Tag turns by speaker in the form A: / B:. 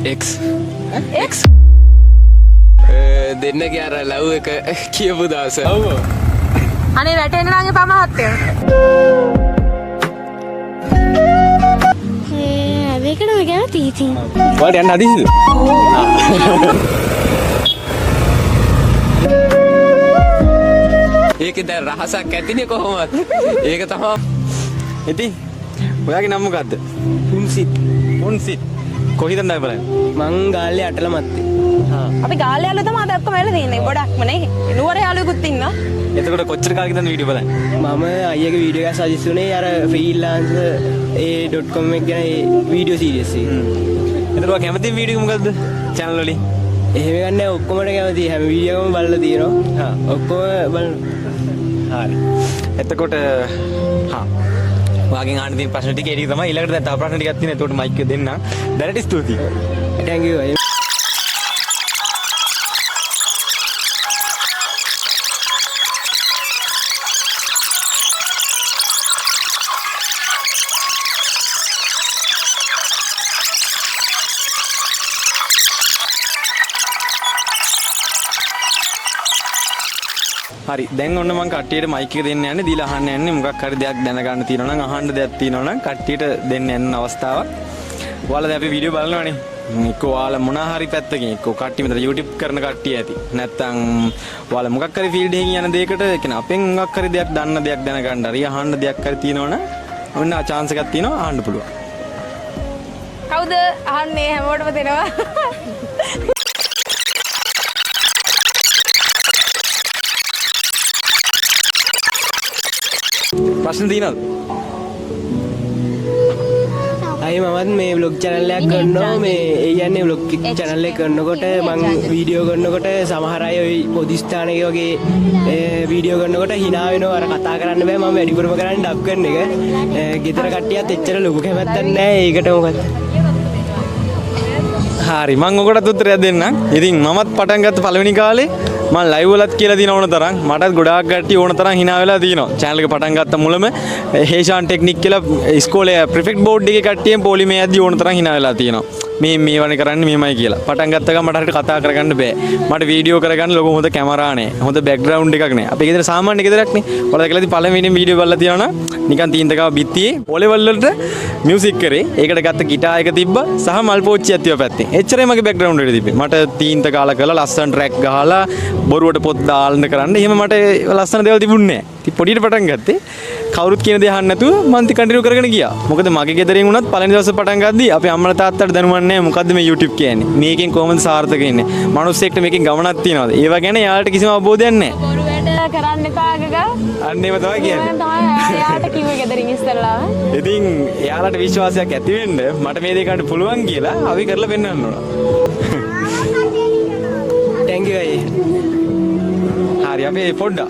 A: X දෙන්නගේ අර love එක කියපු දවස. ඔව්.
B: අනේ වැටෙන්න නම් එපා මහත්තයා.
C: ඒකට මම කැමති ඉතින්.
D: ඔයාලට යන්න හදිසිද?
A: ඒකේ දැන් රහසක් ඇතිනේ කොහොමද? ඒක තමයි.
D: ඉතින් ඔයාගේ නම මොකද්ද? පුන්සිත්. කොහෙද නෑ බලන්න.
E: මං ගාල්ලේ අටල මත්තේ.
B: අපි ගාල්ලේ යාළුවෝ තමයි අද ඔක්කොම වෙලා තියෙන්නේ. ගොඩක්ම නේ. නුවර යාළුවෙකුත් ඉන්නවා.
D: එතකොට කොච්චර කාලෙකද වීඩියෝ බලන්නේ?
E: මම අයියගේ වීඩියෝ එක සජෙස්ට් උනේ අර freelance.com එක ගැන වීඩියෝ සීරීස් එක.
D: එතකොට ඔයා කැමති වීඩියෝ මොකද්ද? channel වලින්.
E: එහෙම ගන්න ඔක්කොමට කැමති. හැම වීඩියෝ එකම බලලා තියෙනවා. ඔක්කොම බලන්න.
D: හරි. එතකොට ඔයාගෙන් අහන්න තියෙන ප්‍රශ්න ටික ඒක තමයි. ඊළඟට දැන් තව ප්‍රශ්න ටිකක් තියෙනවා. එතකොට මයික් එක දෙන්න. දැනට ස්තුතියි.
E: thank you.
D: හරි දැන් ඔන්න මම කට්ටියට මයික් එක දෙන්න යන්නේ දීලා අහන්න යන්නේ මොකක් හරි දෙයක් දැනගන්න තියෙනවා නම් අහන්න දෙයක් තියෙනවා නම් කට්ටියට දෙන්න යන අවස්ථාවක්. ඔයාලා දැන් අපි වීඩියෝ බලනවානේ. එක්කෝ ඔයාලා මොන හරි පැත්තකින් එක්කෝ කට්ටිය මෙතන YouTube කරන කට්ටිය ඇති. නැත්තම් ඔයාලා මොකක් හරි ෆීල්ඩ් එකකින් යන දෙයකට ඒ කියන්නේ අපෙන් මොකක් හරි දෙයක් දන්න දෙයක් දැනගන්න හරි අහන්න දෙයක් හරි තියෙනවා නම් ඔන්න chance එකක් තියෙනවා අහන්න පුළුවන්.
B: කවුද අහන්නේ හැමෝටම දෙනවා.
D: ප්‍රශ්න තියෙනවද?
E: අයි මමත් මේ vlog channel එකක් කරනවා මේ ඒ කියන්නේ vlog channel එක කරනකොට මම වීඩියෝ කරනකොට සමහර අය ওই පොදු ස්ථානයක වගේ වීඩියෝ කරනකොට hina වෙනවා අර කතා කරන්න බෑ මම වැඩිපුරම කරන්නේ ඩබ් කරන එක. ගෙදර කට්ටියත් එච්චර ලොකු කැමැත්තක් නැහැ. ඒකට මොකද?
D: හරි මම ඔකට උත්තරයක් දෙන්නම්. ඉතින් මමත් පටන් ගත්ත පළවෙනි කාලේ මම ලයිව් වලත් කියලා දින ඕන තරම් මටත් ගොඩාක් කට්ටිය ඕන තරම් hina වෙලා තියෙනවා. channel එක පටන් ගත්ත මුලම හේෂාන් ටෙක්නික් කියලා ඉස්කෝලේ ප්‍රිෆෙක්ට් බෝඩ් එකේ කට්ටියෙන් පොලිමේ යද්දි ඕන තරම් hina වෙලා තියෙනවා. මේ වනේ කරන්නේ මෙහෙමයි කියලා. පටන් ගත්ත ගමන් මට හරියට කතා කරගන්න බෑ. මට වීඩියෝ කරගන්න ලොකු හොඳ කැමරා නැහැ. හොඳ බෑග්ග්‍රවුන්ඩ් එකක් නැහැ. අපේ ගෙදර සාමාන්‍ය ගෙදරක්නේ. ඔයාලා දැකලාදී පළවෙනි වීඩියෝ බලලා තියෙනවා නම් නිකන් තීන්තකව බිත්තියේ ඔලෙවල් වලට මියුසික් කරේ. ඒකට ගත්ත ගිටාර් එක තිබ්බා සහ මල් පෝච්චියක් තිබ්බා පැත්තේ. එච්චරයි මගේ බෑග්ග්‍රවුන්ඩ් එක තිබ්බේ. මට තීන්ත කාලා කරලා ලස්සන ට්‍රැක් ගහලා බොරුවට පොත් දාන්න කරන්න. එහෙම මට ලස්සන දේවල් තිබුණේ නැහැ. ඉතින් පොඩියට පටන් ගත්තේ. කවුරුත් කියන දේ අහන්න නැතුව මම කන්ටිනියු කරගෙන ගියා. මොකද මගේ ගෙදරින් වුණත් පළවෙනි දවසේ පටන් ගද්දී අපි අම්මලා තාත්තට දැනුවත් නැහැ මොකද්ද මේ YouTube කියන්නේ. මේකෙන් කොහොමද සාර්ථක වෙන්නේ? මිනිස්සෙක්ට මේකෙන් ගමනක් තියනවාද? ඒව ගැන යාළුවට කිසිම අවබෝධයක් නැහැ.
B: බොරු වැඩ කරන්න එපා ගගා.
D: අන්න ඒව තමයි කියන්නේ.
B: තමයි යාට කිව්වේ ගෙදරින් ඉස්සෙල්ලාම.
D: ඉතින් එයාලට විශ්වාසයක් ඇති වෙන්න මට මේ දේ කරන්න පුළුවන් කියලා අපි කරලා පෙන්වන්න ඕන.
E: thank you අයියේ.
D: හරි අපි පොඩ්ඩක්